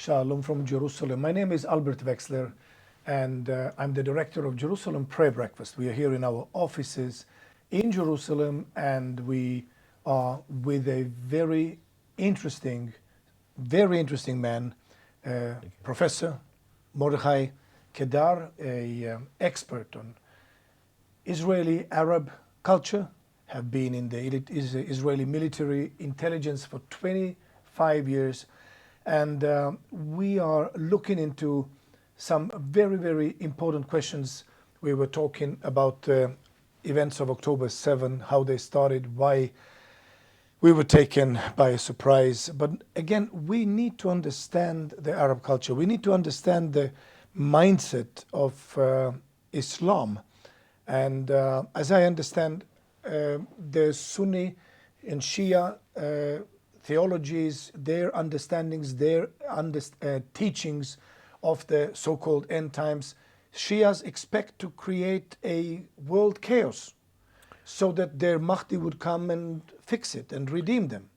Shalom from Jerusalem. My name is Albert Wexler, and I'm the director of Jerusalem Prayer Breakfast. We are here in our offices in Jerusalem, and we are with a very interesting man, Professor Mordechai Kedar, a expert on Israeli Arab culture, have been in the Israeli Military Intelligence for 25 years. And we are looking into some very, very important questions. We were talking about the events of October 7, how they started, why we were taken by a surprise. But again, we need to understand the Arab culture. We need to understand the mindset of Islam. And as I understand, the Sunni and Shia theologies, their understandings, their teachings of the so-called end times, Shias expect to create a world chaos so that their Mahdi would come and fix it and redeem them.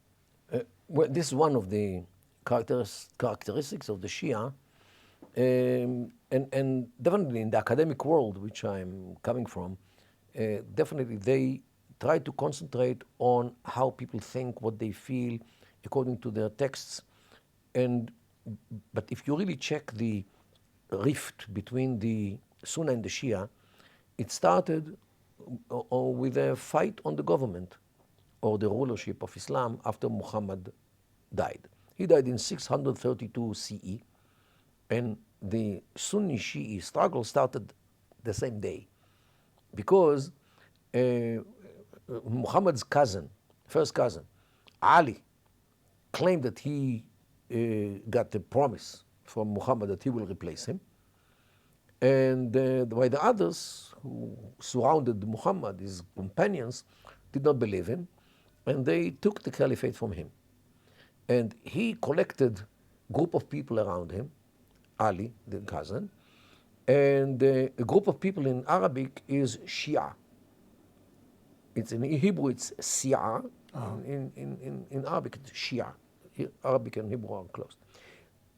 Well, this is one of the characteristics of the Shia, and definitely in the academic world, which I'm coming from, definitely they try to concentrate on how people think, what they feel, according to their texts. But if you really check the rift between the Sunni and the Shia, it started with a fight on the government or the rulership of Islam after Muhammad died. He died in 632 CE, and the Sunni-Shi'i struggle started the same day because Muhammad's first cousin, Ali, claimed that he got a promise from Muhammad that he will replace him. And while the others who surrounded Muhammad, his companions, did not believe him, and they took the caliphate from him. And he collected a group of people around him, Ali, the cousin, and a group of people in Arabic is Shia. It's in Hebrew, it's Si'a. In Arabic, it's Shia. Arabic and Hebrew are close.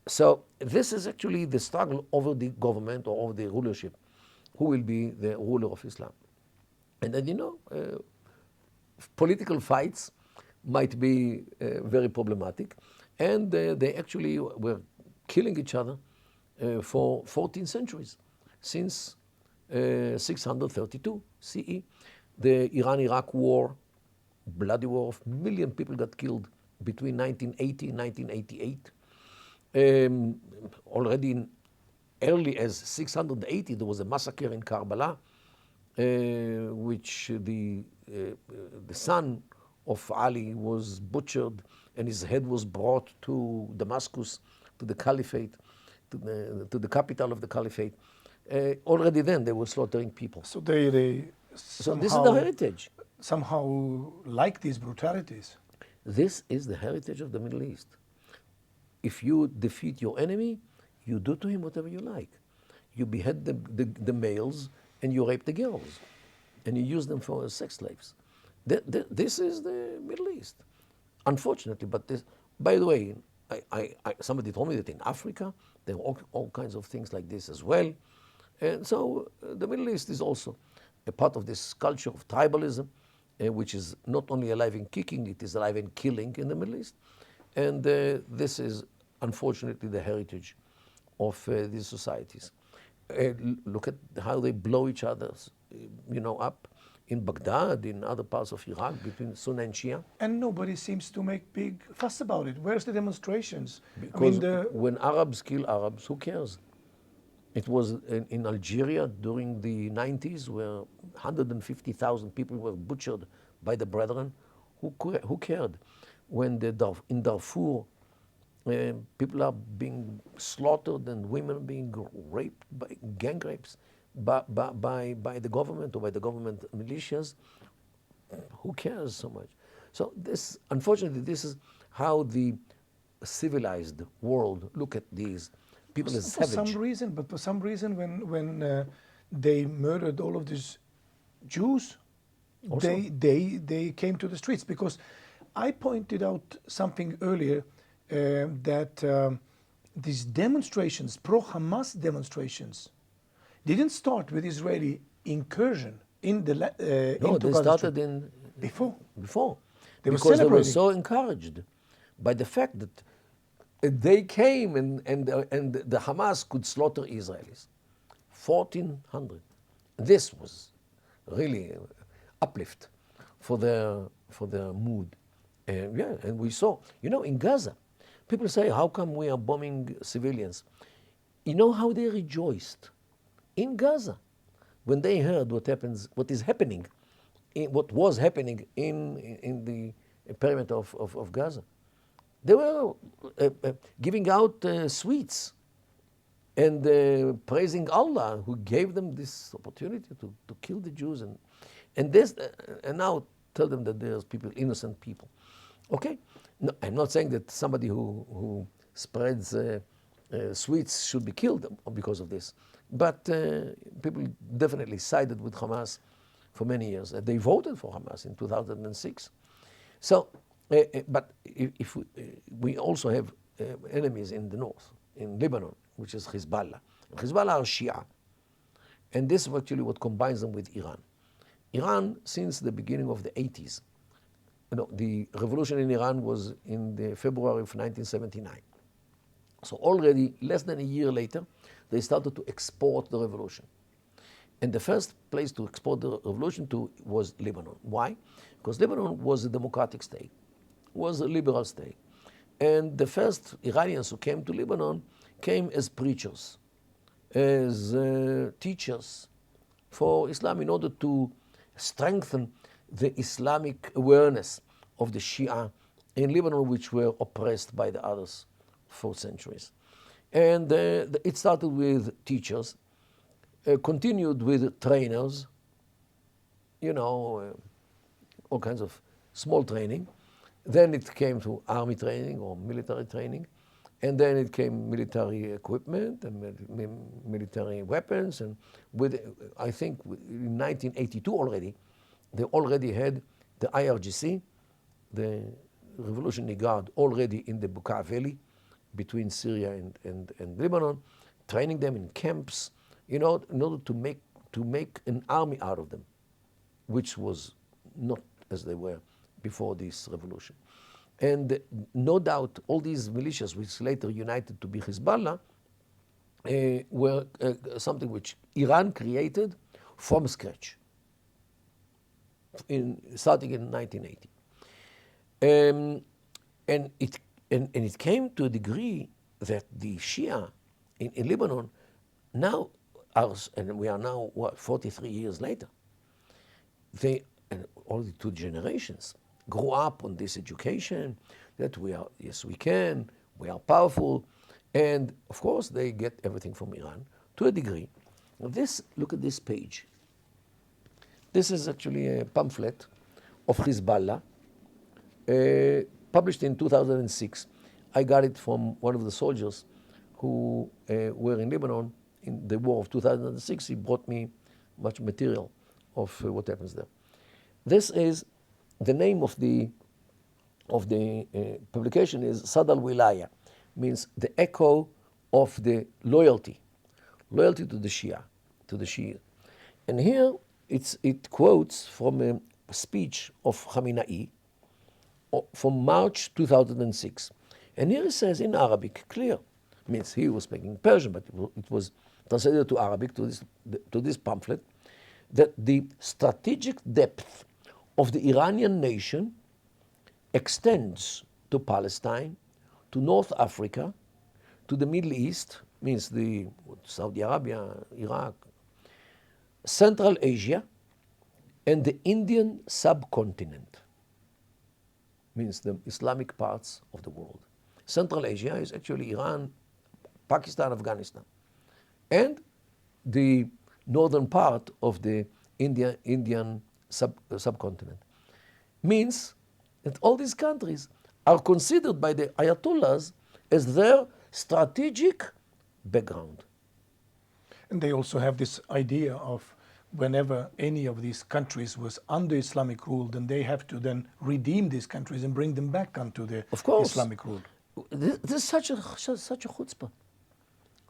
So this is actually the struggle over the government or over the rulership. Who will be the ruler of Islam? And then, political fights might be very problematic. And they actually were killing each other for 14 centuries, since 632 CE. The Iran-Iraq war, bloody war of million people got killed between 1980 and 1988. Already in early as 680, there was a massacre in Karbala, which the son of Ali was butchered, and his head was brought to Damascus, to the caliphate, to the capital of the caliphate. Already then, they were slaughtering people. So they So this is the heritage. Somehow like these brutalities. This is the heritage of the Middle East. If you defeat your enemy, you do to him whatever you like. You behead the males and you rape the girls, and you use them for sex slaves. This is the Middle East, unfortunately. But this, by the way, somebody told me that in Africa there are all kinds of things like this as well. And so the Middle East is also a part of this culture of tribalism, which is not only alive and kicking, it is alive and killing in the Middle East. And this is unfortunately the heritage of these societies. Look at how they blow each other, up in Baghdad, in other parts of Iraq, between Sunni and Shia. And nobody seems to make big fuss about it. Where's the demonstrations? Because when Arabs kill Arabs, who cares? It was in Algeria during the 90s where 150,000 people were butchered by the Brethren. Who cared? When in Darfur, people are being slaughtered and women being raped by gang rapes by the government or by the government militias, who cares so much? So this, unfortunately, this is how the civilized world look at these people as savage. For some reason, when they murdered all of these Jews, they came to the streets. Because I pointed out something earlier that these demonstrations, pro-Hamas demonstrations, didn't start with Israeli incursion in the No, into they Gaza started Strip. in Before. before They were because they were celebrating. so encouraged by the fact that they came and the Hamas could slaughter Israelis, 1,400. This was really uplift for their mood, and yeah, and we saw, in Gaza, people say, how come we are bombing civilians? You know how they rejoiced in Gaza when they heard what was happening in the perimeter of Gaza. They were giving out sweets and praising Allah, who gave them this opportunity to kill the Jews, and now tell them that there's innocent people. Okay, no, I'm not saying that somebody who spreads sweets should be killed because of this, but people definitely sided with Hamas for many years. They voted for Hamas in 2006. So, but if we also have enemies in the north, in Lebanon, which is Hezbollah. Hezbollah are Shia. And this is actually what combines them with Iran. Iran, since the beginning of the 80s, the revolution in Iran was in the February of 1979. So already, less than a year later, they started to export the revolution. And the first place to export the revolution to was Lebanon. Why? Because Lebanon was a democratic state, was a liberal state. And the first Iranians who came to Lebanon came as preachers, as teachers for Islam in order to strengthen the Islamic awareness of the Shia in Lebanon, which were oppressed by the others for centuries. And it started with teachers, continued with trainers, all kinds of small training. Then it came to army training or military training. And then it came military equipment and military weapons. And I think in 1982 already, they already had the IRGC, the Revolutionary Guard, already in the Bekaa Valley between Syria and Lebanon, training them in camps, in order to make an army out of them, which was not as they were before this revolution. And no doubt all these militias, which later united to be Hezbollah, were something which Iran created from scratch, starting in 1980. And it came to a degree that the Shia in Lebanon now and we are now, 43 years later, they, and only 2 generations, grew up on this education that we are powerful, and of course they get everything from Iran to a degree. Look at this page. This is actually a pamphlet of Hezbollah, published in 2006. I got it from one of the soldiers who were in Lebanon in the war of 2006. He brought me much material of what happens there. This is the name of the publication is Sad al-Wilaya, means the echo of the loyalty to the Shia, to the Shia. And here it quotes from a speech of Khamenei from March 2006. And here it says in Arabic, clear, means he was speaking Persian, but it was translated to Arabic, to this pamphlet, that the strategic depth of the Iranian nation extends to Palestine, to North Africa, to the Middle East, means the Saudi Arabia, Iraq, Central Asia, and the Indian subcontinent, means the Islamic parts of the world. Central Asia is actually Iran, Pakistan, Afghanistan, and the northern part of the Indian subcontinent. Means that all these countries are considered by the Ayatollahs as their strategic background. And they also have this idea of whenever any of these countries was under Islamic rule, then they have to then redeem these countries and bring them back onto the Of course. Islamic rule. There's such a chutzpah,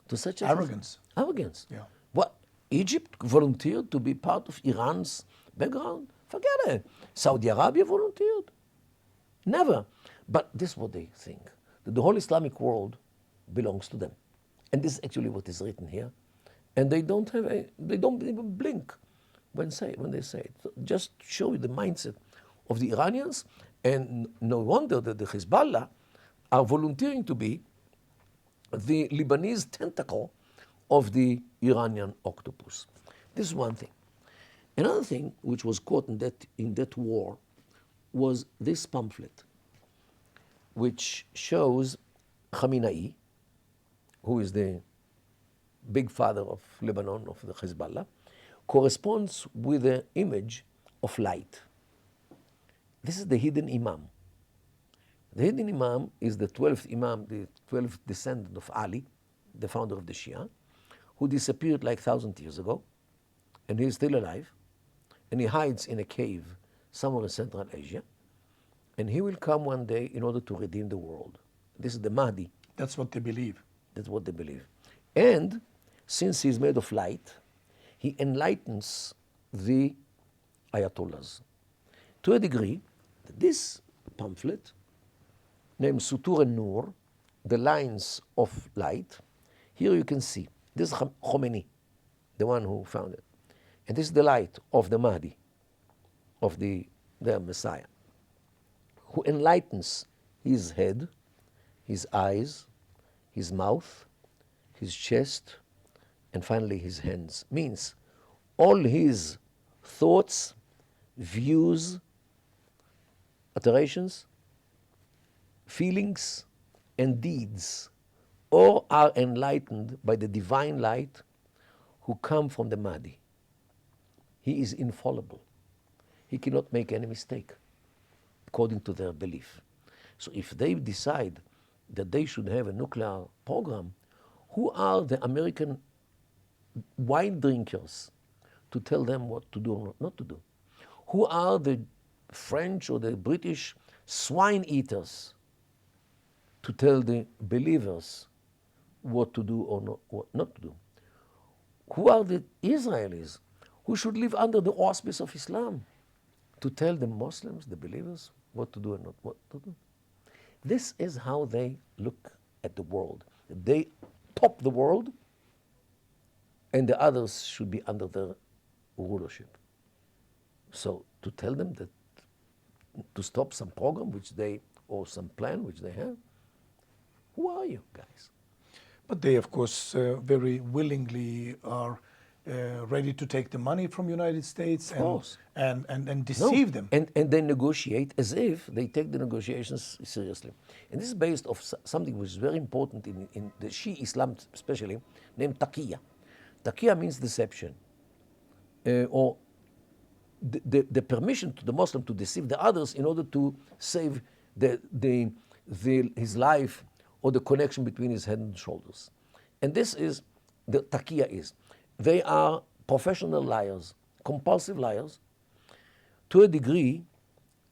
to such a Arrogance. Arrogance. Yeah. What? Egypt volunteered to be part of Iran's background? Forget it. Saudi Arabia volunteered? Never. But this is what they think, that the whole Islamic world belongs to them. And this is actually what is written here. And they don't even blink when they say it. So just show you the mindset of the Iranians, and no wonder that the Hezbollah are volunteering to be the Lebanese tentacle of the Iranian octopus. This is one thing. Another thing which was caught in that war was this pamphlet, which shows Khamenei, who is the big father of Lebanon, of the Hezbollah, corresponds with the image of light. This is the hidden Imam. The hidden Imam is the 12th Imam, the 12th descendant of Ali, the founder of the Shia, who disappeared like 1,000 years ago, and he is still alive, and he hides in a cave somewhere in Central Asia, and he will come one day in order to redeem the world. This is the Mahdi. That's what they believe. That's what they believe. And since he's made of light, he enlightens the Ayatollahs to a degree that this pamphlet, named Sutur al-Nur, the lines of light, here you can see, this is Khomeini, the one who found it. And this is the light of the Mahdi, of the Messiah, who enlightens his head, his eyes, his mouth, his chest, and finally his hands. Means all his thoughts, views, iterations, feelings, and deeds all are enlightened by the divine light who come from the Mahdi. He is infallible. He cannot make any mistake, according to their belief. So if they decide that they should have a nuclear program, who are the American wine drinkers to tell them what to do or not to do? Who are the French or the British swine eaters to tell the believers what to do or not, what not to do? Who are the Israelis who should live under the auspice of Islam to tell the Muslims, the believers, what to do and not what to do? This is how they look at the world. They top the world, and the others should be under their rulership. So to tell them that to stop some program or some plan which they have, who are you guys? But they, of course, very willingly are ready to take the money from United States and deceive them. And they negotiate as if they take the negotiations seriously. And this is based on something which is very important in the Shia Islam especially, named taqiyya. Taqiyya means deception, or the permission to the Muslim to deceive the others in order to save his life or the connection between his head and shoulders. And this is, the taqiyya is, they are professional liars, compulsive liars, to a degree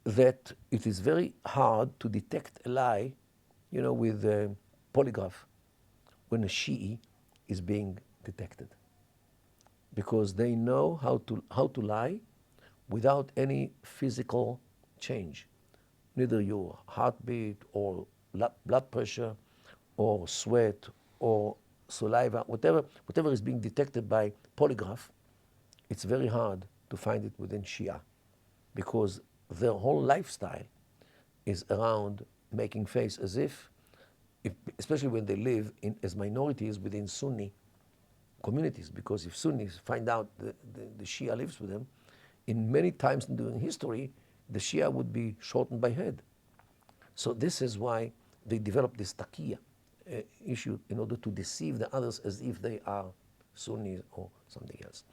that it is very hard to detect a lie, with a polygraph when a Shi'i is being detected. Because they know how to lie without any physical change. Neither your heartbeat or blood pressure or sweat or saliva, whatever is being detected by polygraph, it's very hard to find it within Shia, because their whole lifestyle is around making face as if especially when they live as minorities within Sunni communities, because if Sunnis find out the Shia lives with them, in many times during history, the Shia would be shortened by head. So this is why they developed this taqiyya issue in order to deceive the others as if they are Sunnis or something else.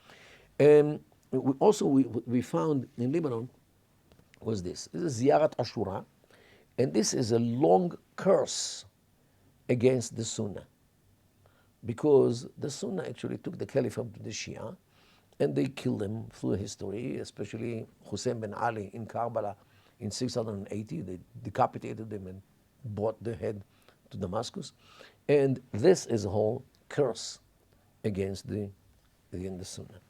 We found in Lebanon was this. This is Ziyarat Ashura, and this is a long curse against the Sunnah, because the Sunnah actually took the caliphate to the Shia, and they killed them through history, especially Hussein bin Ali in Karbala in 680. They decapitated them and brought the head to Damascus. And this is a whole curse against the Sunnah.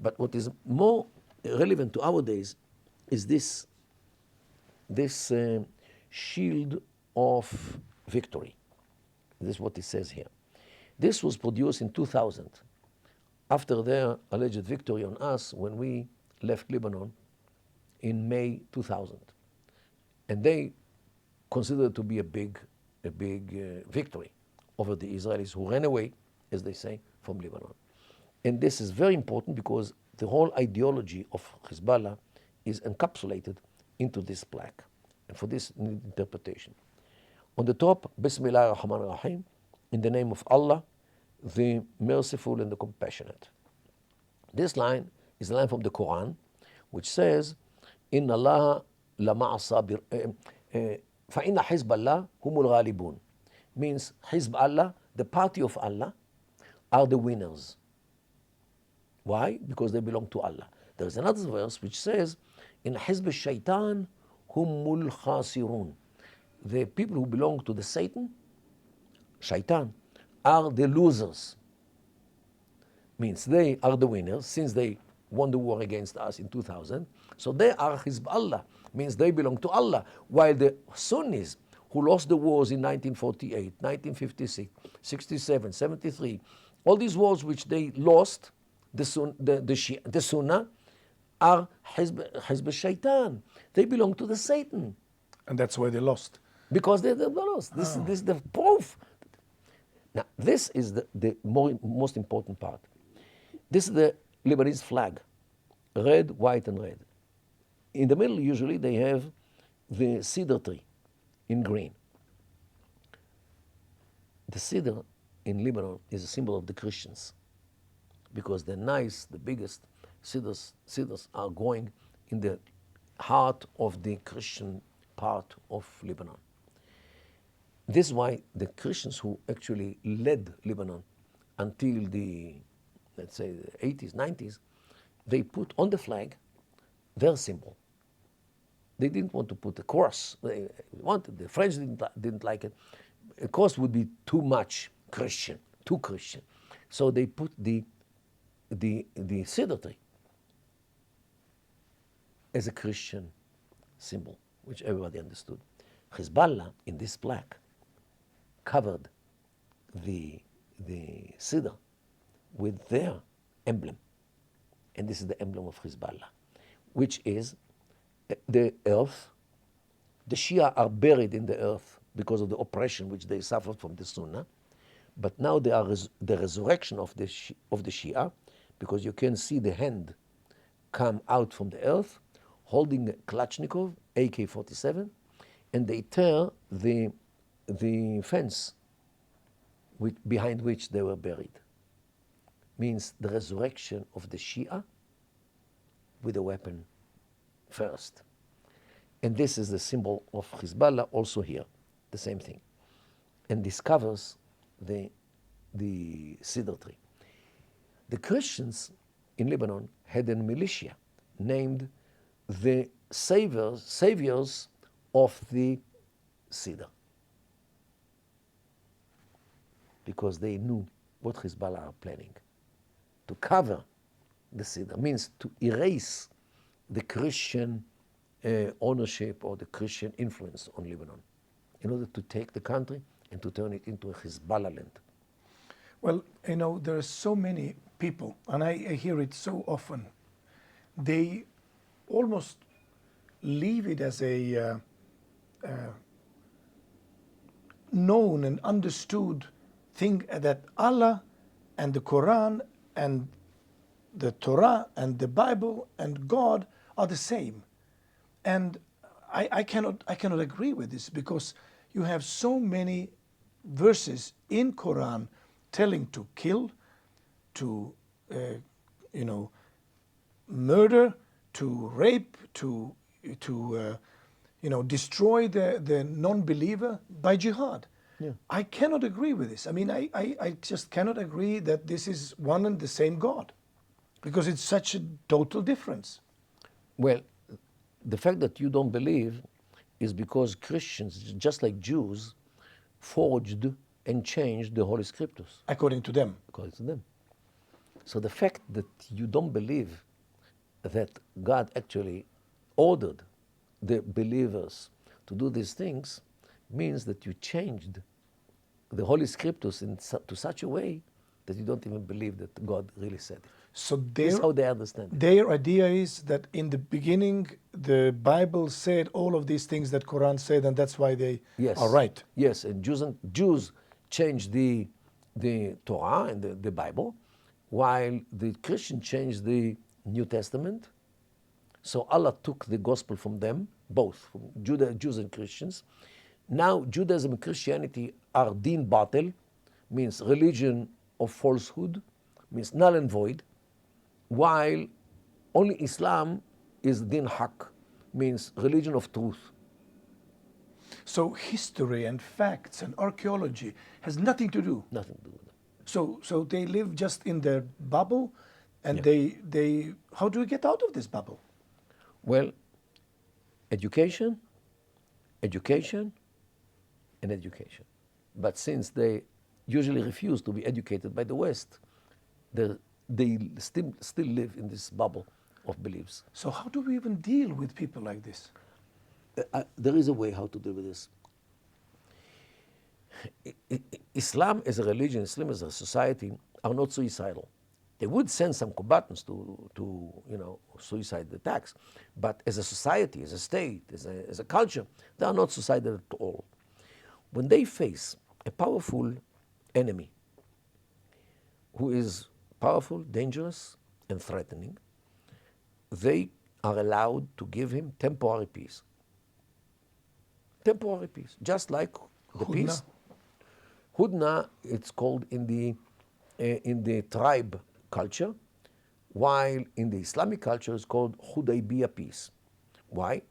But what is more relevant to our days is this shield of victory. This is what it says here. This was produced in 2000, after their alleged victory on us when we left Lebanon in May 2000. And they considered it to be a big victory over the Israelis who ran away, as they say, from Lebanon. And this is very important because the whole ideology of Hezbollah is encapsulated into this plaque. And for this interpretation. On the top, Bismillah ar-Rahman ar-Rahim, in the name of Allah, the merciful and the compassionate. This line is a line from the Quran, which says, Inna Allah lama'a sabir, فَإِنَّ حِزْبَ اللَّهِ هُمُ الْغَالِبُونَ. Means, Hizb Allah, the party of Allah, are the winners. Why? Because they belong to Allah. There is another verse which says, in Hizb al-Shaytan humul khasirun. The people who belong to the Satan, Shaitan, are the losers. Means they are the winners since they won the war against us in 2000. So they are Hizb Allah, means they belong to Allah. While the Sunnis, who lost the wars in 1948, 1956, 67, 73, all these wars which they lost, the Sunnah, are Hizb Shaitan. They belong to the Satan. And that's why they lost. Because they lost. This is the proof. Now, this is the most important part. This is the Lebanese flag, red, white, and red. In the middle, usually, they have the cedar tree in green. The cedar in Lebanon is a symbol of the Christians because the nice, the biggest cedars are going in the heart of the Christian part of Lebanon. This is why the Christians who actually led Lebanon until the, let's say, the 80s, 90s, they put on the flag their symbol. They didn't want to put a cross. They wanted, the French didn't like it. A cross would be too much Christian, too Christian. So they put the cedar tree as a Christian symbol, which everybody understood. Hezbollah, in this plaque, covered the cedar with their emblem. And this is the emblem of Hezbollah, which is the earth. The Shia are buried in the earth because of the oppression which they suffered from the Sunnah. But now they are the resurrection of the Shia, because you can see the hand come out from the earth, holding a Kalashnikov, AK-47, and they tear the fence behind which they were buried. Means the resurrection of the Shia with a weapon first. And this is the symbol of Hezbollah also here, the same thing. And this covers the cedar tree. The Christians in Lebanon had a militia named the saviors of the cedar, because they knew what Hezbollah are planning. To cover the cedar means to erase the Christian ownership or the Christian influence on Lebanon in order to take the country and to turn it into a Hezbollah land. Well, you know, there are so many people, and I hear it so often, they almost leave it as a known and understood thing that Allah and the Quran and the Torah and the Bible and God are the same. And I cannot agree with this, because you have so many verses in Quran telling to kill, to murder, to rape, to destroy the non-believer by jihad. Yeah. I cannot agree with this. I mean, I just cannot agree that this is one and the same God, because it's such a total difference. Well, the fact that you don't believe is because Christians, just like Jews, forged and changed the Holy Scriptures, According to them. according to them. So the fact that you don't believe that God actually ordered the believers to do these things means that you changed the Holy Scriptures to such a way that you don't even believe that God really said it. So This is how they understand it. their idea is that in the beginning, the Bible said all of these things that Quran said, and that's why they Yes. are right. Yes, and Jews changed the Torah and the Bible, while the Christians changed the New Testament. So Allah took the gospel from them, both from Jews and Christians. Now Judaism and Christianity are din batil, means religion of falsehood, means null and void, while only Islam is din haq, means religion of truth. So history and facts and archaeology has nothing to do. Nothing to do with it. So they live just in their bubble, and Yeah. they how do we get out of this bubble? Well, education, education, and education. But since they usually refuse to be educated by the West, they still live in this bubble of beliefs. So how do we even deal with people like this? There is a way how to deal with this. Islam as a religion, Islam as a society are not suicidal. They would send some combatants to suicide attacks, but as a society, as a state, as a culture, they are not suicidal at all. When they face a powerful enemy who is powerful, dangerous, and threatening, they are allowed to give him temporary peace. Temporary peace, just like the Hudna. peace. Hudna, it's called in the tribe culture, while in the Islamic culture it's called Hudaybiyah peace. Why?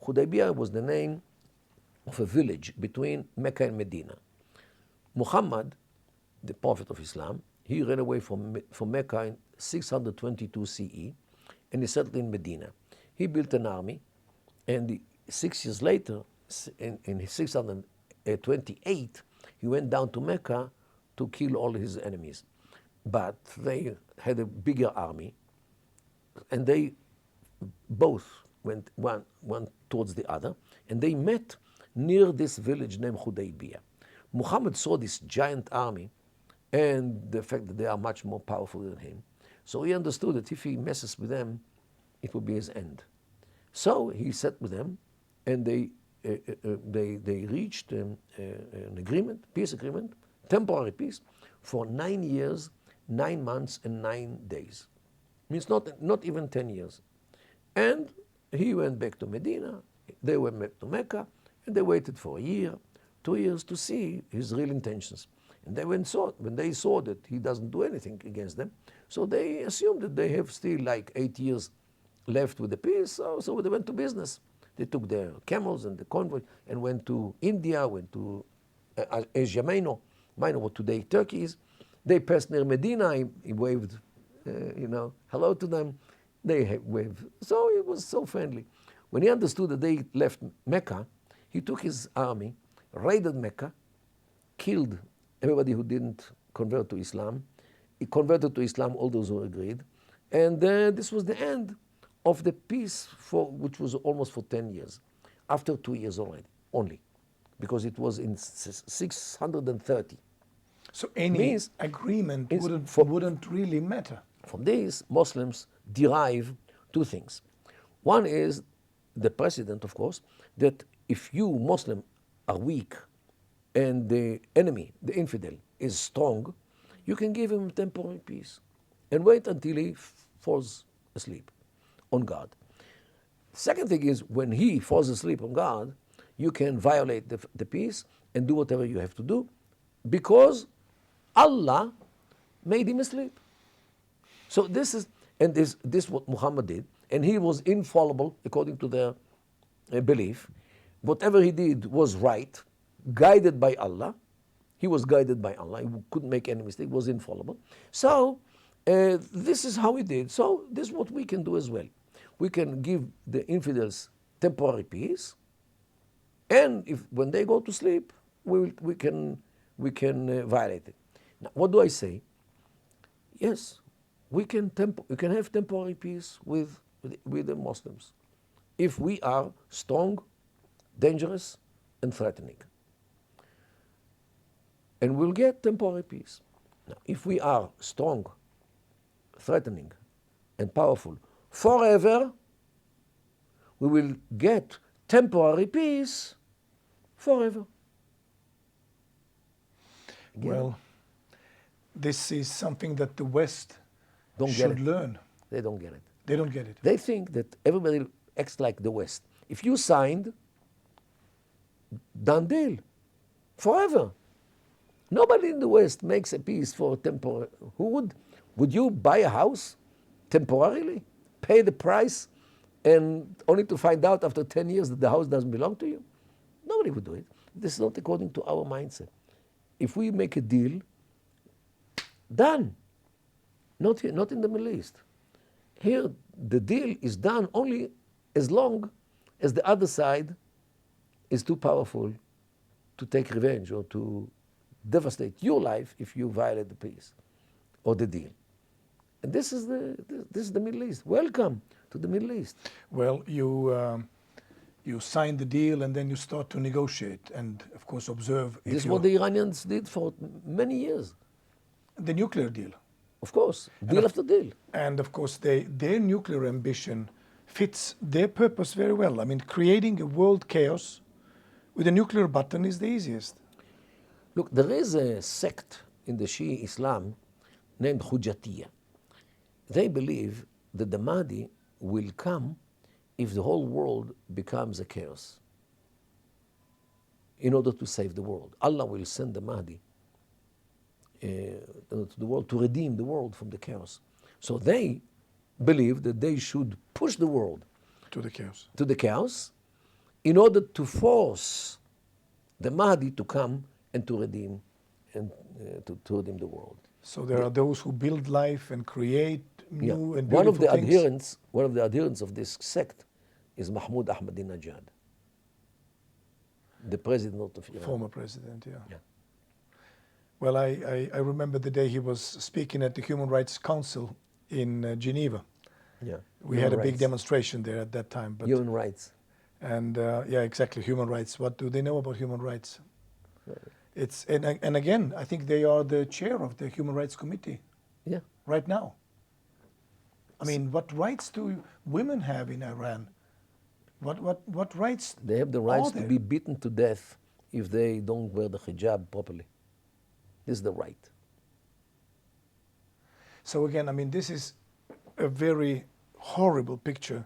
Hudaybiyah was the name of a village between Mecca and Medina. Muhammad, the prophet of Islam, he ran away from Mecca in 622 CE, and he settled in Medina. He built an army, and 6 years later, in 628, he went down to Mecca to kill all his enemies. But they had a bigger army, and they both went one towards the other, and they met near this village named Hudaybiyah. Muhammad saw this giant army and the fact that they are much more powerful than him. So he understood that if he messes with them, it will be his end. So he sat with them, and they reached an agreement, peace agreement, temporary peace, for 9 years, 9 months, and 9 days. Means not even 10 years. And he went back to Medina, they went back to Mecca, and they waited for a year, 2 years to see his real intentions. And when they saw that he doesn't do anything against them, so they assumed that they have still like 8 years left with the peace, so they went to business. They took their camels and the convoy and went to India, went to Asia Minor, what today Turkey is. They passed near Medina, he waved, hello to them. They waved. So it was so friendly. When he understood that they left Mecca, he took his army, raided Mecca, killed everybody who didn't convert to Islam. He converted to Islam all those who agreed. And this was the end of the peace, which was almost for 10 years, after 2 years already, only, because it was in 630. So any agreement wouldn't really matter. From this, Muslims derive two things. One is the precedent, of course, that if you, Muslim, are weak and the enemy, the infidel, is strong, you can give him temporary peace and wait until he falls asleep on God. Second thing is, when he falls asleep on God, you can violate the peace and do whatever you have to do, because Allah made him asleep. So this is what Muhammad did, and he was infallible according to their belief. Whatever he did was right, guided by Allah. He was guided by Allah. He couldn't make any mistake. He was infallible. So this is how he did. So this is what we can do as well. We can give the infidels temporary peace, and when they go to sleep, we can violate it. Now, what do I say? Yes, we can have temporary peace with the Muslims if we are strong, dangerous, and threatening. And we'll get temporary peace. Now, if we are strong, threatening, and powerful forever, we will get temporary peace forever. Again, Well, this is something that the West Don't get should it. learn. They don't get it. They don't get it. They think that everybody acts like the West. If you signed, done deal, forever. Nobody in the West makes a peace for temporary. Who would? Would you buy a house temporarily, pay the price, and only to find out after 10 years that the house doesn't belong to you? Nobody would do it. This is not according to our mindset. If we make a deal, done. Not here, not in the Middle East. Here, the deal is done only as long as the other side is too powerful to take revenge or to devastate your life if you violate the peace or the deal. And this is the Middle East. Welcome to the Middle East. Well, you sign the deal and then you start to negotiate and, of course, observe. This is what the Iranians did for many years. The nuclear deal. Of course, deal after deal. And, of course, their nuclear ambition fits their purpose very well. I mean, creating a world chaos with a nuclear button is the easiest. Look, there is a sect in the Shia Islam named Hujatiyya. They believe that the Mahdi will come if the whole world becomes a chaos in order to save the world. Allah will send the Mahdi to the world to redeem the world from the chaos. So they believe that they should push the world To the chaos. to the chaos in order to force the Mahdi to come and to redeem and to redeem the world. So there are those who build life and create new and One of beautiful the things. adherents of this sect is Mahmoud Ahmadinejad, the president of Iran. Former president, yeah. Yeah. Well, I remember the day he was speaking at the Human Rights Council in Geneva. Yeah. We had a big demonstration there at that time. But, Human rights. and yeah, exactly, human rights. What do they know about human rights? It's and again, I think they are the chair of the Human Rights Committee Yeah. right now. I mean, what rights do women have in Iran? What rights? They have the rights to there? be beaten to death if they don't wear the hijab properly. This is the right. So again, I mean, this is a very horrible picture.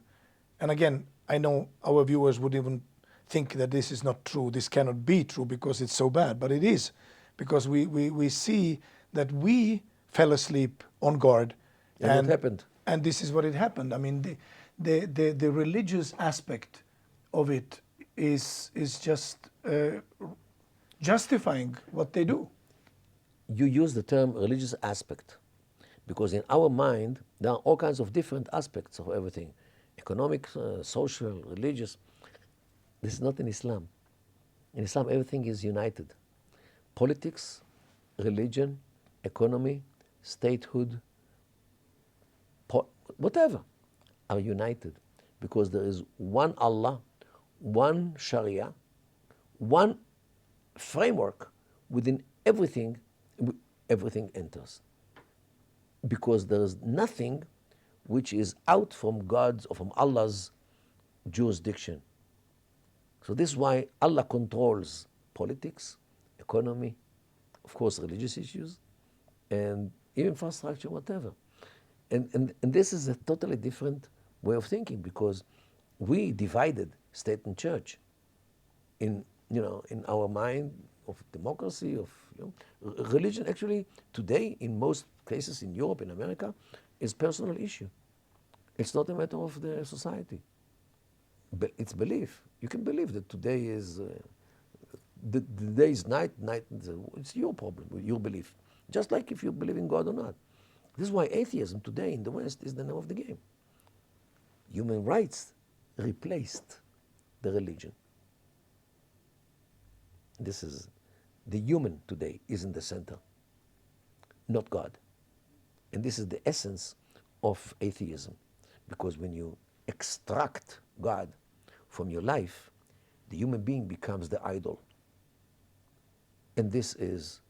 And again, I know our viewers would even think that this is not true. This cannot be true because it's so bad, but it is, because we see that we fell asleep on guard. And what happened? And this is what it happened. I mean, the religious aspect of it is just justifying what they do. You use the term religious aspect because in our mind there are all kinds of different aspects of everything: economic, social, religious. This is not in Islam. In Islam, everything is united. Politics, religion, economy, statehood, whatever, are united because there is one Allah, one Sharia, one framework within everything enters. Because there is nothing which is out from God's or from Allah's jurisdiction. So this is why Allah controls politics, economy, of course religious issues, and infrastructure, whatever. And this is a totally different way of thinking because we divided state and church in our mind of democracy, of religion. Actually, today, in most cases in Europe, in America, is personal issue. It's not a matter of the society. But it's belief. You can believe that today is the day is night. It's your problem, your belief. Just like if you believe in God or not. This is why atheism today in the West is the name of the game. Human rights replaced the religion. This is The human today is in the center, not God. And this is the essence of atheism. Because when you extract God from your life, the human being becomes the idol. And this is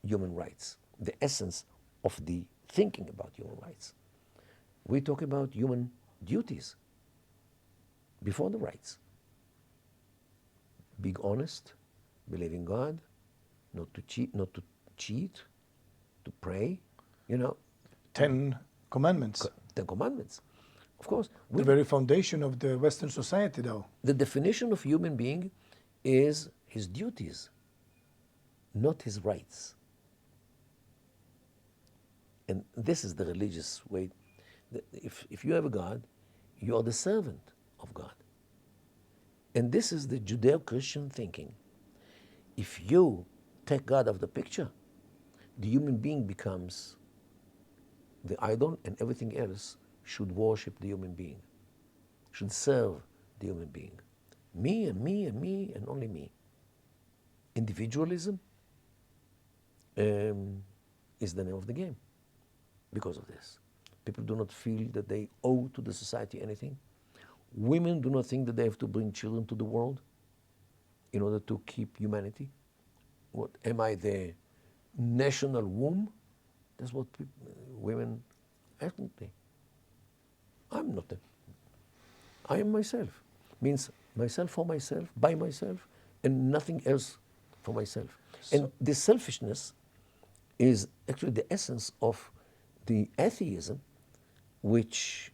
human rights, the essence of the thinking about human rights. We talk about human duties before the rights. Be honest, believe in God, not to cheat, to pray, you know. 10 commandments. 10 commandments. Of course. The very foundation of the Western society, though. The definition of human being is his duties, not his rights. And this is the religious way. If you have a God, you are the servant of God. And this is the Judeo-Christian thinking. If you take God out of the picture, the human being becomes the idol, and everything else should worship the human being, should serve the human being. Me and me and me and only me. Individualism is the name of the game because of this. People do not feel that they owe to the society anything. Women do not think that they have to bring children to the world in order to keep humanity. What, am I the national womb? That's what women ethnically. I'm not. I am myself. Means myself for myself, by myself, and nothing else for myself. And this selfishness is actually the essence of the atheism which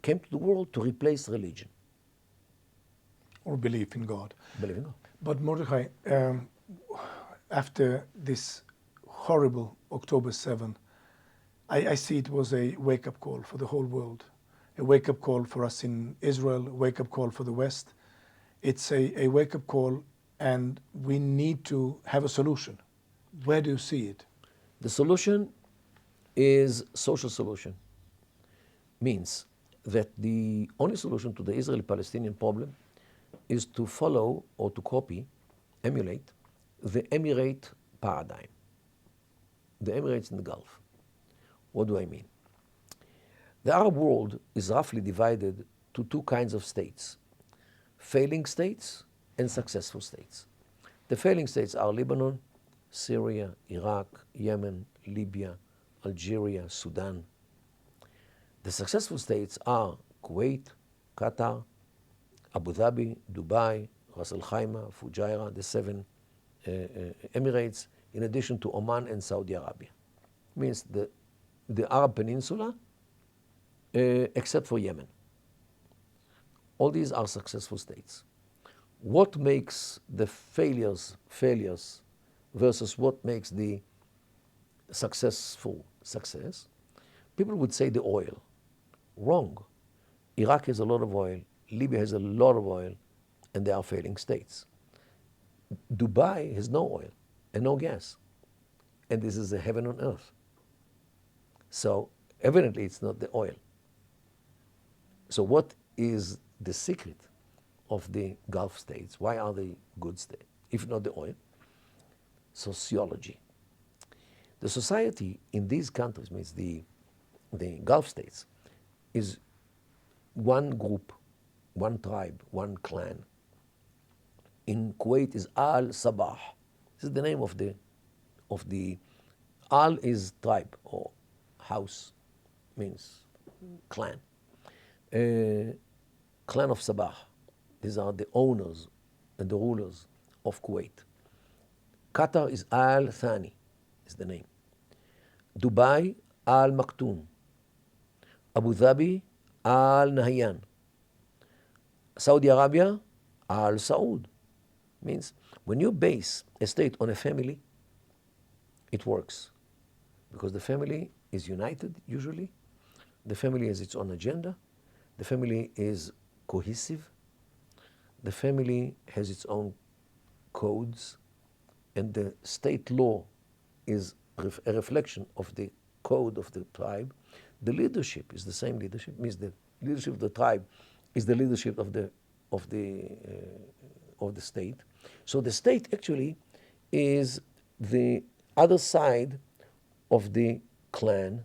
came to the world to replace religion. Or belief in God. Believe in God. But Mordechai, after this horrible October 7, I see it was a wake-up call for the whole world. A wake-up call for us in Israel, a wake-up call for the West. It's a wake-up call, and we need to have a solution. Where do you see it? The solution is social solution. Means that the only solution to the Israeli-Palestinian problem is to follow or to copy, emulate, the Emirate paradigm. The Emirates in the Gulf. What do I mean? The Arab world is roughly divided to two kinds of states: failing states and successful states. The failing states are Lebanon, Syria, Iraq, Yemen, Libya, Algeria, Sudan. The successful states are Kuwait, Qatar, Abu Dhabi, Dubai, Ras Al Khaimah, Fujairah, the 7 Emirates, in addition to Oman and Saudi Arabia. Means the Arab Peninsula, except for Yemen. All these are successful states. What makes the failures versus what makes the successful success? People would say the oil. Wrong. Iraq has a lot of oil, Libya has a lot of oil, and they are failing states. Dubai has no oil and no gas, and this is a heaven on earth. So evidently it's not the oil. So what is the secret of the Gulf states? Why are they good states, if not the oil? Sociology. The society in these countries, means the Gulf states, is one group, one tribe, one clan. In Kuwait is Al-Sabah. This is the name of the Al is tribe or house, means clan. Clan of Sabah. These are the owners and the rulers of Kuwait. Qatar is Al Thani, is the name. Dubai, Al Maktoum. Abu Dhabi, Al Nahyan. Saudi Arabia, Al Saud. Means when you base a state on a family, it works. Because the family is united usually. The family has its own agenda. The family is cohesive. The family has its own codes. And the state law is a reflection of the code of the tribe. The leadership is the same leadership. Means the leadership of the tribe is the leadership of the state. So the state actually is the other side of the clan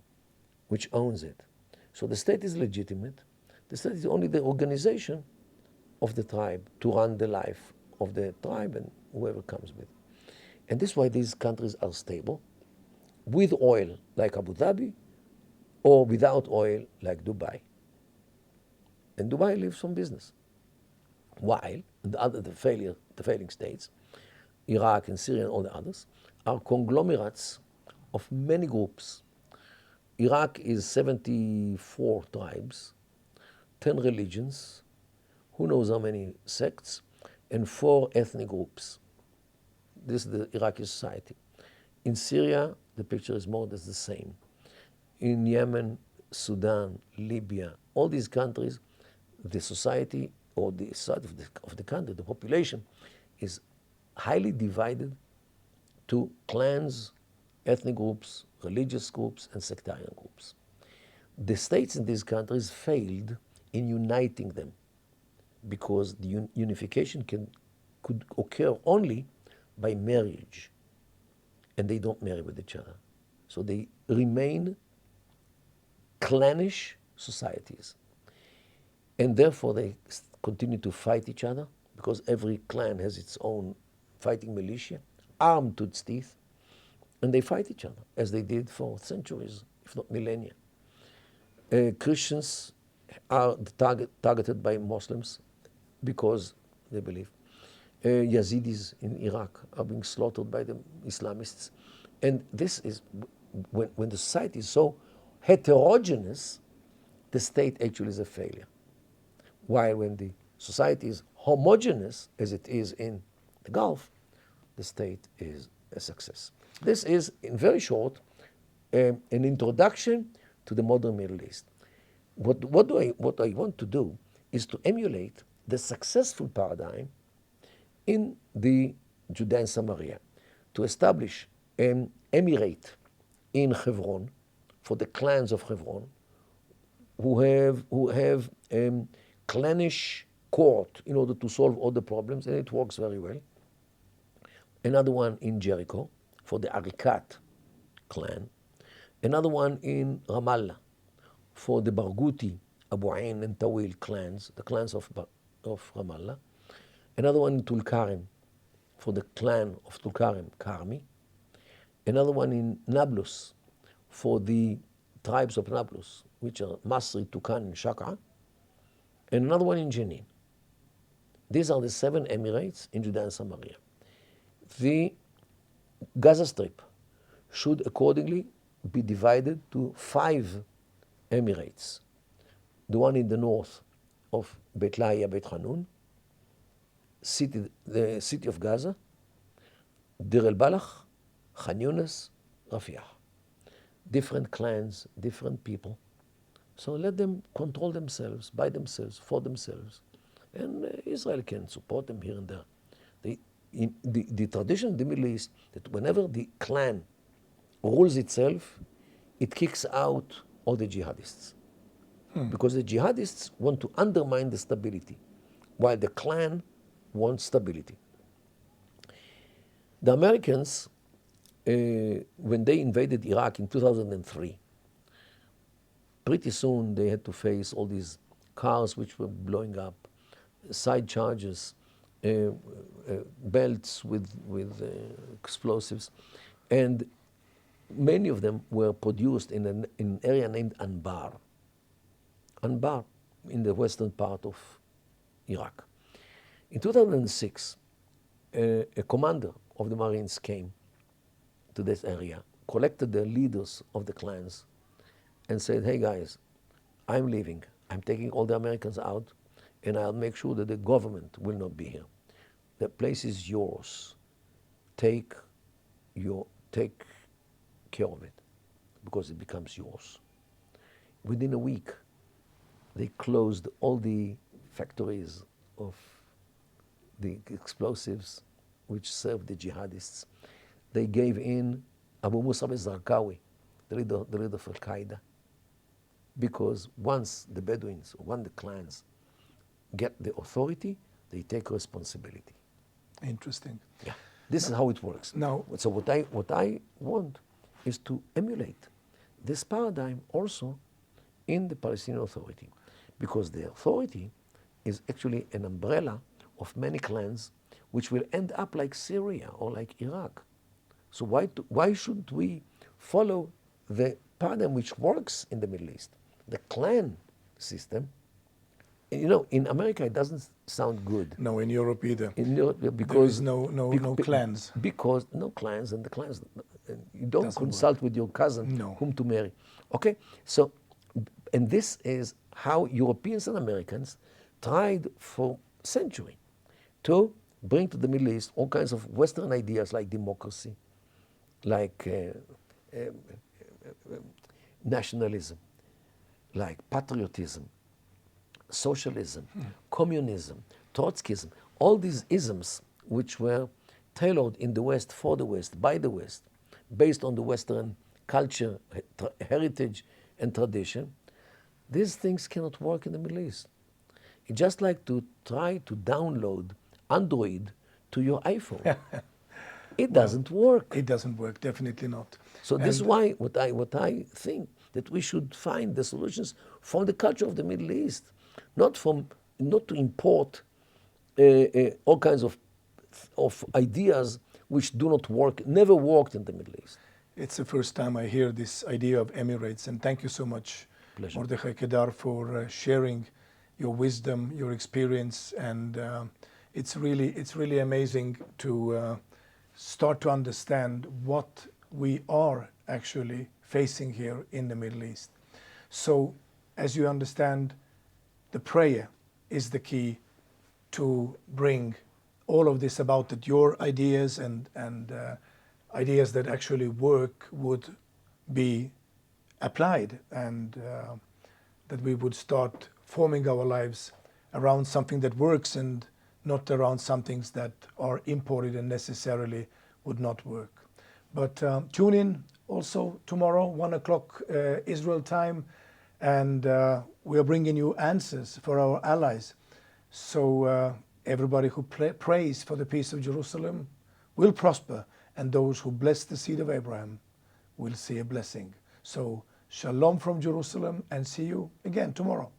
which owns it. So the state is legitimate. The state is only the organization of the tribe to run the life of the tribe and whoever comes with. And this is why these countries are stable, with oil like Abu Dhabi, or without oil like Dubai. And Dubai lives from business. While the failing states, Iraq and Syria and all the others, are conglomerates of many groups. Iraq is 74 tribes, 10 religions, who knows how many sects, and 4 ethnic groups. This is the Iraqi society. In Syria, the picture is more or less the same. In Yemen, Sudan, Libya, all these countries, the society or the society of the country, the population, is highly divided to clans, ethnic groups, religious groups, and sectarian groups. The states in these countries failed in uniting them because the unification could occur only by marriage, and they don't marry with each other. So they remain clannish societies. And therefore they continue to fight each other because every clan has its own fighting militia, armed to its teeth, and they fight each other as they did for centuries, if not millennia. Christians are targeted by Muslims because they believe. Yazidis in Iraq are being slaughtered by the Islamists. And this is, when the society is so heterogeneous, the state actually is a failure. While when the society is homogeneous, as it is in the Gulf, the state is a success. This is, in very short, an introduction to the modern Middle East. What I want to do is to emulate the successful paradigm in the Judea and Samaria, to establish an emirate in Hebron for the clans of Hebron, who have clannish court in order to solve all the problems, and it works very well. Another one in Jericho for the Arikat clan. Another one in Ramallah for the Barghouti, Abu Ain, and Tawil clans, the clans of Ramallah. Another one in Tulkarem for the clan of Tulkarem, Karmi. Another one in Nablus for the tribes of Nablus, which are Masri, Tukan, and Shaka. And another one in Jenin. These are the 7 emirates in Judea and Samaria. The Gaza Strip should accordingly be divided to 5 emirates. The one in the north of Beit Lahia, Beit Hanun, the city of Gaza, Dir el-Balach, Khan Yunis, Rafah. Different clans, different people. So let them control themselves, by themselves, for themselves. And Israel can support them here and there. The tradition in the Middle East, that whenever the clan rules itself, it kicks out all the jihadists. Because the jihadists want to undermine the stability, while the clan wants stability. The Americans, when they invaded Iraq in 2003, pretty soon they had to face all these cars which were blowing up, side charges, belts with explosives, and many of them were produced in an area named Anbar. Anbar, in the western part of Iraq. In 2006, a commander of the Marines came to this area, collected the leaders of the clans, and said, hey guys, I'm leaving. I'm taking all the Americans out, and I'll make sure that the government will not be here. The place is yours. Take care of it, because it becomes yours. Within a week, they closed all the factories of the explosives which served the jihadists. They gave in Abu Musab al-Zarqawi, the leader of Al-Qaeda, because once the Bedouins, once the clans get the authority, they take responsibility. Interesting. Yeah. This is how it works. Now, So what I want is to emulate this paradigm also in the Palestinian Authority, because the authority is actually an umbrella of many clans which will end up like Syria or like Iraq. So why shouldn't we follow the paradigm which works in the Middle East, the clan system? You know, in America it doesn't sound good. no, in Europe either. In Europe, There because is no clans. Because no clans, and the clans, you don't Doesn't consult with your cousin No. whom to marry. Okay, so, and this is how Europeans and Americans tried for century to bring to the Middle East all kinds of Western ideas like democracy, like nationalism, like patriotism, socialism, communism, Trotskyism, all these isms which were tailored in the West for the West, by the West, based on the Western culture, heritage, and tradition, these things cannot work in the Middle East. It's just like to try to download Android to your iPhone. It doesn't work. It doesn't work, definitely not. So this is why what I think that we should find the solutions from the culture of the Middle East, not to import all kinds of ideas which do not work, never worked in the Middle East. It's the first time I hear this idea of Emirates, and thank you so much, Pleasure. Mordechai Kedar, for sharing your wisdom, your experience, and it's really amazing to start to understand what we are actually facing here in the Middle East. So, as you understand, the prayer is the key to bring all of this about, that your ideas and ideas that actually work would be applied, and that we would start forming our lives around something that works and not around some things that are imported and necessarily would not work. But tune in also tomorrow, 1 o'clock Israel time, and we are bringing you answers for our allies. So everybody who prays for the peace of Jerusalem will prosper, and those who bless the seed of Abraham will see a blessing. So shalom from Jerusalem, and see you again tomorrow.